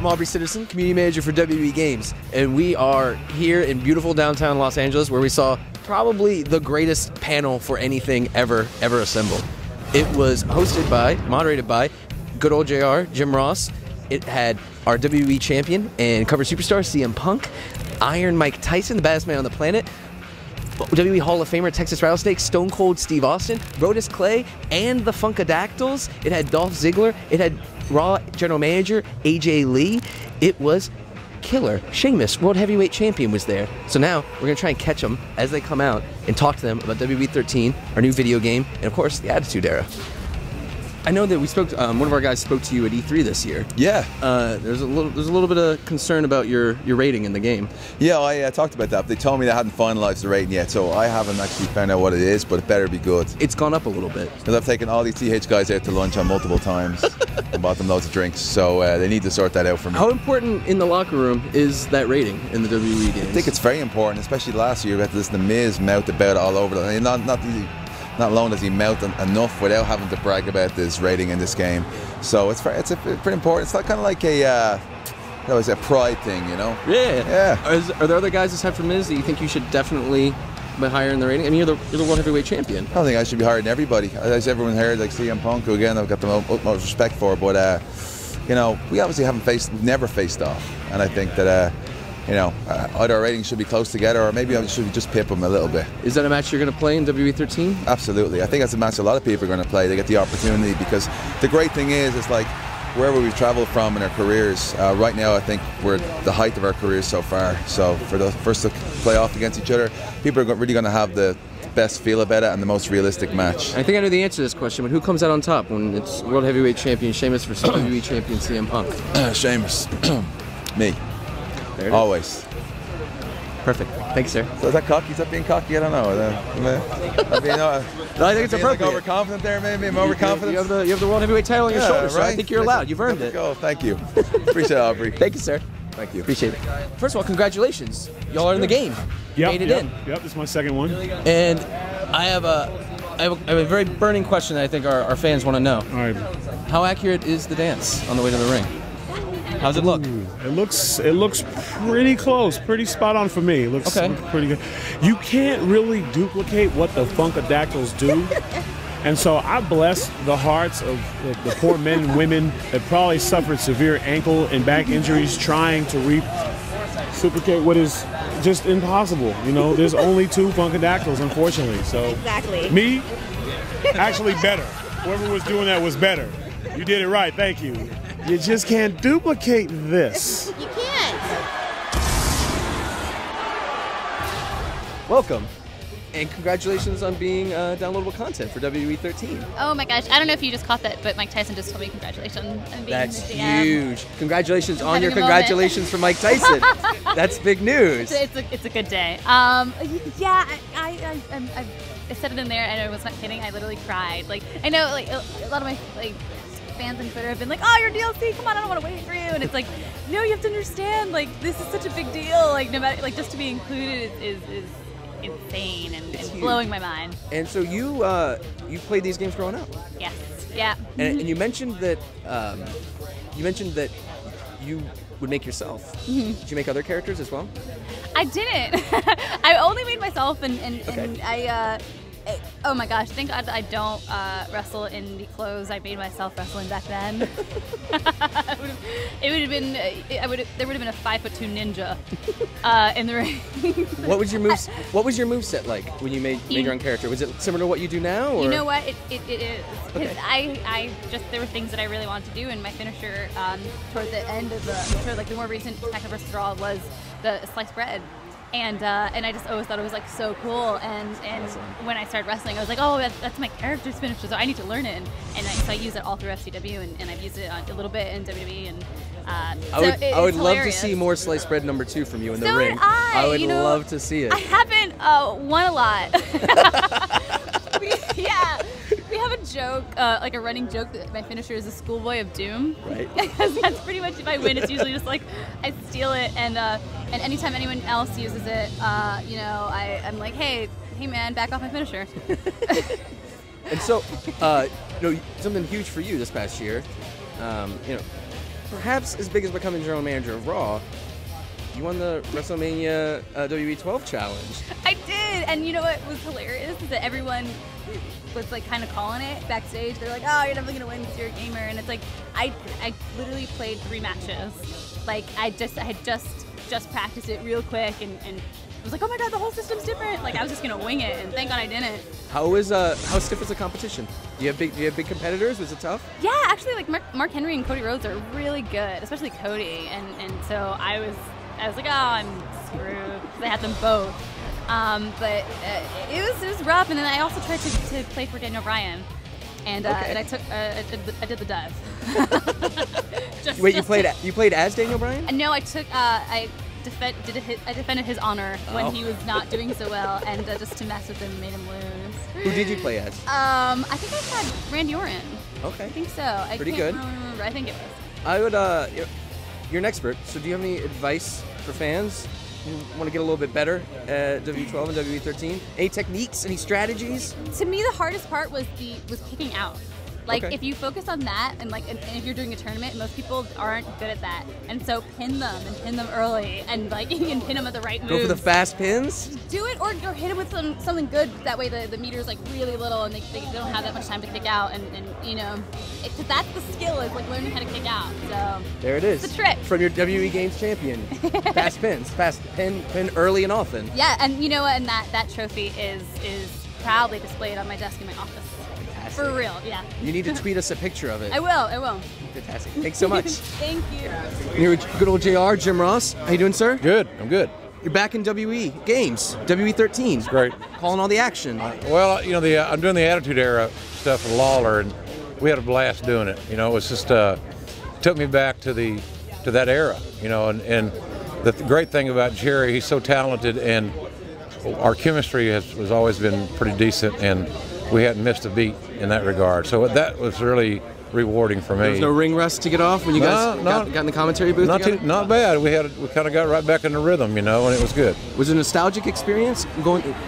I'm Aubrey Citizen, Community Manager for WWE Games, and we are here in beautiful downtown Los Angeles where we saw probably the greatest panel for anything ever assembled. It was moderated by good old JR, Jim Ross. It had our WWE champion and cover superstar CM Punk, Iron Mike Tyson, the baddest man on the planet, WWE Hall of Famer Texas Rattlesnake, Stone Cold Steve Austin, Brodus Clay, and the Funkadactyls. It had Dolph Ziggler. It had Raw General Manager AJ Lee. It was killer. Sheamus, World Heavyweight Champion, was there. So now we're going to try and catch them as they come out and talk to them about WWE 13, our new video game, and of course, the Attitude Era. I know that we spoke. One of our guys spoke to you at E3 this year. Yeah. There's a little bit of concern about your rating in the game. Yeah, I talked about that. They told me they hadn't finalized the rating yet, so I haven't actually found out what it is, but it better be good. It's gone up a little bit. Because I've taken all these TH guys out to lunch on multiple times and bought them loads of drinks, so they need to sort that out for me. How important in the locker room is that rating in the WWE games? I think it's very important, especially last year. We had to listen to Miz mouth about it all over. Not alone does he mouth enough without having to brag about this rating in this game. So it's pretty important. It's not kind of like a pride thing, you know? Yeah. Yeah. Are there other guys aside from Miz that you think you should definitely be higher in the rating? I mean, you're the World Heavyweight Champion. I don't think I should be higher than everybody. As everyone heard, like CM Punk, who again I've got the utmost respect for, but you know, we obviously we've never faced off, and I think that you know, either our ratings should be close together, or maybe I should just pip them a little bit. Is that a match you're going to play in WWE 13? Absolutely. I think that's a match a lot of people are going to play. They get the opportunity because the great thing is, it's like wherever we've traveled from in our careers, right now I think we're at the height of our careers so far. So for the first to play off against each other, people are really going to have the best feel about it and the most realistic match. I think I know the answer to this question, but who comes out on top when it's World Heavyweight Champion Sheamus versus WWE Champion CM Punk? Sheamus. Me. Always. Perfect. Thanks, sir. So is that cocky? Is that being cocky? I don't know. No, I think it's appropriate. Like overconfident there, maybe. I'm overconfident. You have the World Heavyweight title on your shoulders, so I think you're allowed. You've earned it. Oh, thank you. Appreciate it, Aubrey. Thank you, sir. Thank you. Appreciate it. First of all, congratulations. Y'all are in the game. Yep, Made it in. Yep, this is my second one. And I have a very burning question that I think our fans want to know. All right. How accurate is the dance on the way to the ring? How's it look? It looks pretty close, pretty spot on for me. It looks pretty good. You can't really duplicate what the Funkadactyls do. And so I bless the hearts of the poor men and women that probably suffered severe ankle and back injuries trying to reciprocate what is just impossible. You know, there's only two Funkadactyls, unfortunately. So exactly. Me, actually better. Whoever was doing that was better. You did it right. Thank you. You just can't duplicate this. You can't. Welcome. And congratulations on being downloadable content for WWE 13. Oh my gosh, I don't know if you just caught that, but Mike Tyson just told me congratulations on being That's the huge. Congratulations on your having a congratulations for Mike Tyson. That's big news. It's a good day. Yeah, I said it in there, and I was not kidding. I literally cried. Like, I know, like a lot of my fans on Twitter have been like, "Oh, your DLC, come on, I don't want to wait for you." And it's like, no, you have to understand. Like, this is such a big deal. Like, no matter, like, just to be included is insane and blowing my mind. And so you played these games growing up. Yes. Yeah. And you mentioned that you would make yourself. Did you make other characters as well? I didn't. I only made myself, and oh my gosh, thank God I don't wrestle in the clothes I made myself wrestling back then. It would have been, there would have been a 5'2" ninja in the ring. What was your moveset like when you made your own character? Was it similar to what you do now? Or? You know what? It is. Okay. I just, there were things that I really wanted to do, and my finisher toward the end of the more recent Techno vs. Raw was the sliced bread. And I just always thought it was like so cool, and awesome. When I started wrestling, I was like, oh, that's my character's finisher, so I need to learn it, and so I use it all through FCW, and I've used it a little bit in WWE, and I would love to see more sliced bread #2 from you in the ring. I would love to see it. I haven't won a lot. We have a joke, like a running joke, that my finisher is a schoolboy of doom. Right. Because that's pretty much, if I win, it's usually just like I steal it, and anytime anyone else uses it, you know, I'm like, hey man, back off my finisher. And so, you know, something huge for you this past year, you know, perhaps as big as becoming general manager of Raw, you won the WrestleMania WWE 12 challenge. I did, and you know what was hilarious is that everyone was like kind of calling it backstage. They're like, "Oh, you're never gonna win because you're a gamer," and it's like I literally played 3 matches. Like I had just practiced it real quick, and I was like, "Oh my god, the whole system's different." Like I was just gonna wing it, and thank God I didn't. How stiff is the competition? Do you have big competitors? Was it tough? Yeah, actually, like Mark Henry and Cody Rhodes are really good, especially Cody, and so I was like, oh, I'm screwed. They had them both. But it was rough, and then I also tried to play for Daniel Bryan, and I did the dive. Wait, you played as Daniel Bryan? No, I defended his honor when he was not doing so well, and just to mess with him made him lose. Who did you play as? I think I had Randy Orton. Okay. I think so. Pretty I good. can't remember. I think it was. I would. You're an expert, so do you have any advice for fans who want to get a little bit better at W12 and W13? Any techniques? Any strategies? To me, the hardest part was kicking out. Like, Okay. if you focus on that, and if you're doing a tournament, most people aren't good at that. And so pin them early, and like you can pin them at the right moves. Go for the fast pins? Do it, or hit them with something good. That way the meter's like really little, and they don't have that much time to kick out. And you know, cause that's the skill, is like learning how to kick out. So There it is. it's a trick. From your WWE Games champion. Fast pins. Fast pin early and often. Yeah, and you know what? And that trophy is proudly displayed on my desk in my office. For real, yeah. You need to tweet us a picture of it. I will. Fantastic. Thanks so much. Thank you. You're with good old JR, Jim Ross. How you doing, sir? Good, I'm good. You're back in WWE Games, WWE13. It's great. Calling all the action. Well, you know, I'm doing the Attitude Era stuff with Lawler, and we had a blast doing it. You know, it was just took me back to that era. You know, and the great thing about Jerry, he's so talented, and our chemistry has always been pretty decent, and we hadn't missed a beat in that regard. So that was really rewarding for me. There was no ring rust to get off when you guys got in the commentary booth together? Not bad. We kind of got right back in the rhythm, you know, and it was good. Was it a nostalgic experience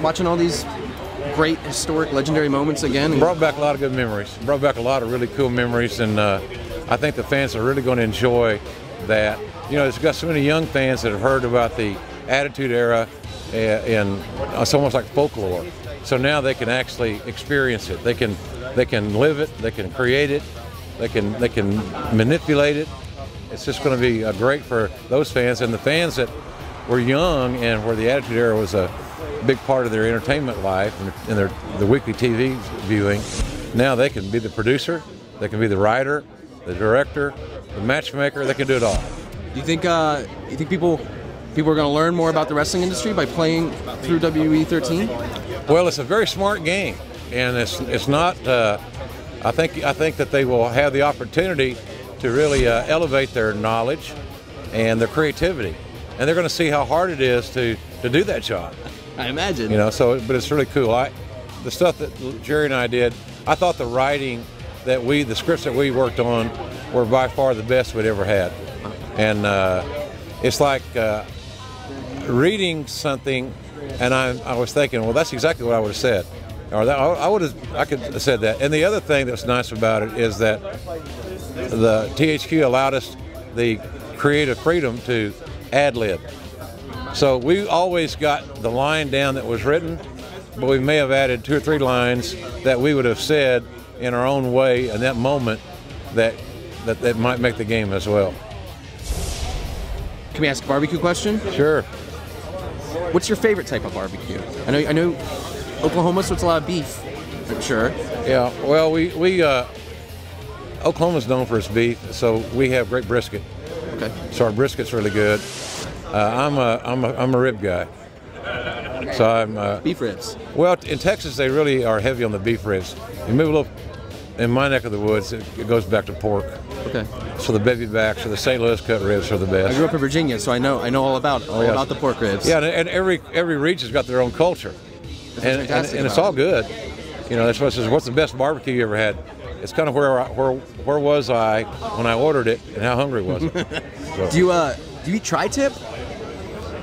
watching all these great, historic, legendary moments again? Brought back a lot of good memories. Brought back a lot of really cool memories, and I think the fans are really going to enjoy that. You know, it's got so many young fans that have heard about the Attitude Era, and it's almost like folklore. So now they can actually experience it. They can live it. They can create it. They can manipulate it. It's just going to be great for those fans, and the fans that were young and where the Attitude Era was a big part of their entertainment life and the weekly TV viewing. Now they can be the producer. They can be the writer, the director, the matchmaker. They can do it all. Do you think people are going to learn more about the wrestling industry by playing through WWE 13? Well, it's a very smart game, and it's not. I think that they will have the opportunity to really elevate their knowledge and their creativity, and they're going to see how hard it is to do that job. I imagine. You know, but it's really cool. The stuff that Jerry and I did, I thought the writing the scripts that we worked on were by far the best we'd ever had, and it's like reading something. And I was thinking, well, that's exactly what I would have said, or that I could have said that. And the other thing that's nice about it is that the THQ allowed us the creative freedom to ad-lib. So we always got the line down that was written, but we may have added 2 or 3 lines that we would have said in our own way in that moment that might make the game as well. Can we ask a barbecue question? Sure. What's your favorite type of barbecue? I know Oklahoma, so it's a lot of beef, I'm sure. Yeah, well, Oklahoma's known for its beef, so we have great brisket. Okay. So our brisket's really good. I'm a rib guy. So I'm beef ribs. Well, in Texas they really are heavy on the beef ribs. You move a little in my neck of the woods, it goes back to pork. Okay. So the baby backs or the St. Louis cut ribs are the best. I grew up in Virginia, so I know all about the pork ribs. Yeah, and every region's got their own culture, and it's all good. You know, that's what says. What's the best barbecue you ever had? It's kind of where was I when I ordered it, and how hungry was I? So. Do you eat tri-tip?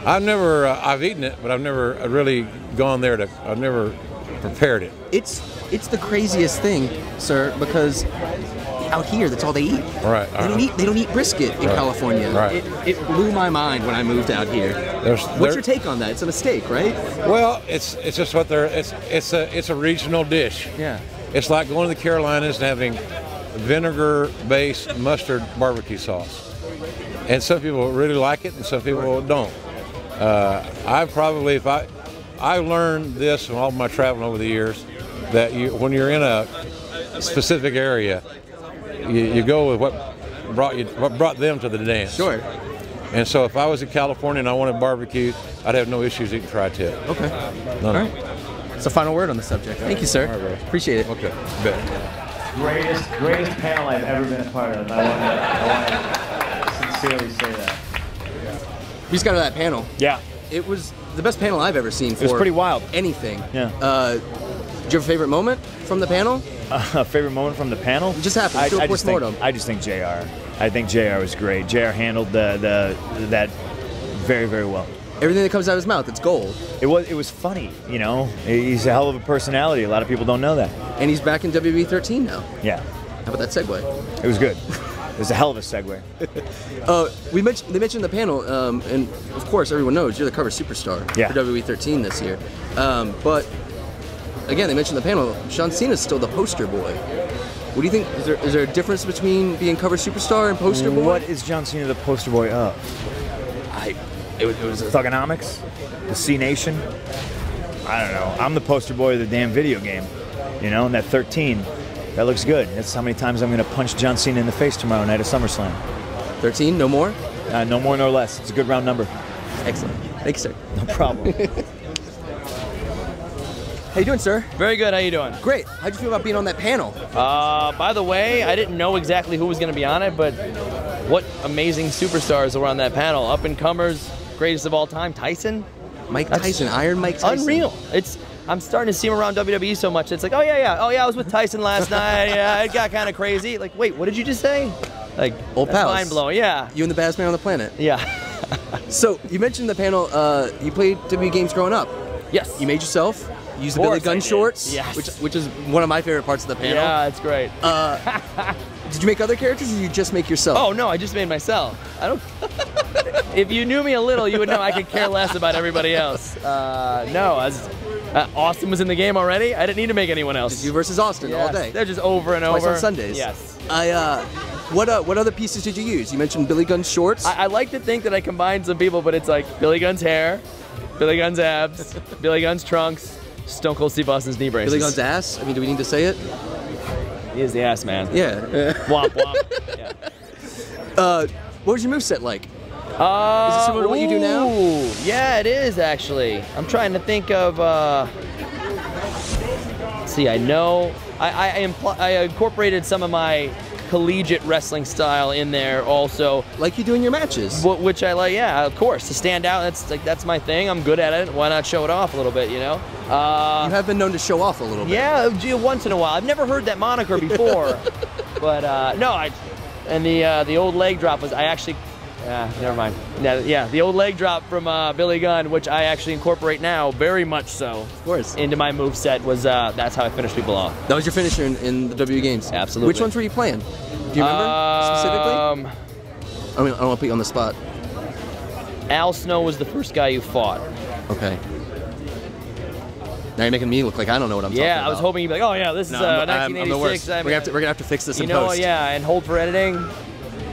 I've eaten it, but I've never really gone there I've never prepared it. It's the craziest thing, sir, because out here, that's all they eat. Right. They don't eat brisket in California. Right. It blew my mind when I moved out here. What's your take on that? It's a mistake, right? Well, it's just what it's a regional dish. Yeah. It's like going to the Carolinas and having vinegar-based mustard barbecue sauce. And some people really like it, and some people don't. I learned this from all my traveling over the years, that when you're in a specific area, you go with what brought them to the dance. Sure. And so if I was in California and I wanted barbecue, I'd have no issues eating tri-tip. Okay. None. All right. It's a final word on the subject. Thank you, sir. All right, Appreciate it. Okay. Bet. Greatest panel I've ever been a part of. I want to sincerely say that. We just got to that panel. Yeah. It was the best panel I've ever seen for It was pretty wild. anything. Yeah. Do you have a favorite moment from the panel? A favorite moment from the panel? It just happened. Do a postmortem. I just think JR. I think JR was great. JR handled that very, very well. Everything that comes out of his mouth, it's gold. It was funny, you know. He's a hell of a personality. A lot of people don't know that. And he's back in WWE 13 now. Yeah. How about that segue? It was good. It was a hell of a segue. They mentioned the panel, and of course everyone knows you're the cover superstar for WWE 13 this year. But again, they mentioned the panel. John Cena's still the poster boy. What do you think? Is there a difference between being cover superstar and poster boy? What is John Cena the poster boy of? It was Thugonomics? The C Nation? I don't know. I'm the poster boy of the damn video game. You know, and that 13, that looks good. That's how many times I'm going to punch John Cena in the face tomorrow night at SummerSlam. 13, no more? No more nor less. It's a good round number. Excellent. Thank you, sir. No problem. How you doing, sir? Very good. How you doing? Great. How'd you feel about being on that panel? By the way, I didn't know exactly who was going to be on it, but what amazing superstars were on that panel. Up-and-comers, greatest of all time, Tyson. Tyson, Iron Mike Tyson. Unreal. I'm starting to see him around WWE so much. It's like, oh yeah, I was with Tyson last night. Yeah, it got kind of crazy. Like, wait, what did you just say? Like, old pals. Mind blowing. Yeah. You and the baddest man on the planet. Yeah. So you mentioned the panel. You played WWE games growing up. Yes. You made yourself. You used the Billy Gunn shorts. Yes. Which is one of my favorite parts of the panel. Yeah, it's great. Did you make other characters, or did you just make yourself? Oh no, I just made myself. I don't. If you knew me a little, you would know I could care less about everybody else. No, Austin was in the game already. I didn't need to make anyone else. Just you versus Austin all day. They're just over and over. Twice on Sundays. Yes. What other pieces did you use? You mentioned Billy Gunn's shorts. I like to think that I combined some people, but it's like Billy Gunn's hair, Billy Gunn's abs, Billy Gunn's trunks, Stone Cold Steve Austin's knee braces. Billy Gunn's ass? I mean, do we need to say it? He is the ass man. Yeah. Womp womp. Yeah. What was your moveset like? Is it similar to what you do now? Yeah, it is actually. I'm trying to think of. See, I know. I incorporated some of my collegiate wrestling style in there also. Like you do in your matches. Which I like, yeah, of course. To stand out, that's my thing. I'm good at it. Why not show it off a little bit, you know? You have been known to show off a little bit. Yeah, once in a while. I've never heard that moniker before. But no, and the old leg drop was, I actually, never mind. Yeah, the old leg drop from Billy Gunn, which I actually incorporate now, very much so. Of course. Into my moveset was, that's how I finished people off. That was your finisher in the WWE games? Absolutely. Which ones were you playing? Do you remember specifically? I don't want to put you on the spot. Al Snow was the first guy you fought. Okay. Now you're making me look like I don't know what I'm talking about. Yeah, I was hoping you'd be like, oh yeah, this is 1986. I'm the worst. We're gonna have to fix this in post. Yeah, and hold for editing.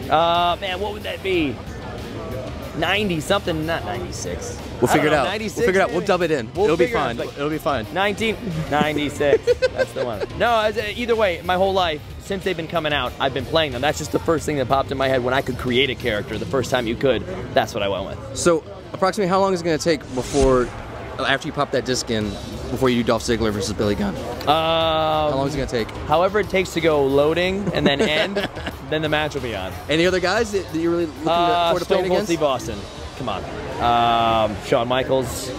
Man, what would that be? 90 something, not 96. We'll figure it out. 96, we'll figure it out. maybe? We'll dub it in. It'll be fine. It'll be fine. 1996. That's the one. No, either way, my whole life, since they've been coming out, I've been playing them. That's just the first thing that popped in my head when I could create a character. The first time you could, that's what I went with. So, approximately how long is it going to take before, after you pop that disc in, before you do Dolph Ziggler versus Billy Gunn? How long is it going to take? However it takes to go loading and then end, then the match will be on. Any other guys that you're really looking forward to playing against? Steve Austin. Come on. Shawn Michaels.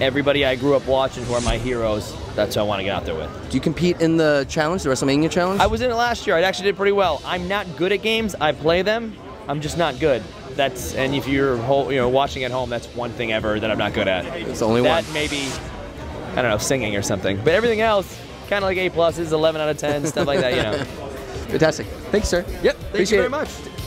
Everybody I grew up watching who are my heroes. That's who I want to get out there with. Do you compete in the challenge, the WrestleMania challenge? I was in it last year. I actually did pretty well. I'm not good at games. I play them. I'm just not good. And if you're watching at home, that's one thing ever that I'm not good at. It's the only one. That maybe, I don't know, singing or something. But everything else, kind of like A+, 11 out of 10, stuff like that, you know. Fantastic. Thanks, sir. Yep. Thank Appreciate you very it. much.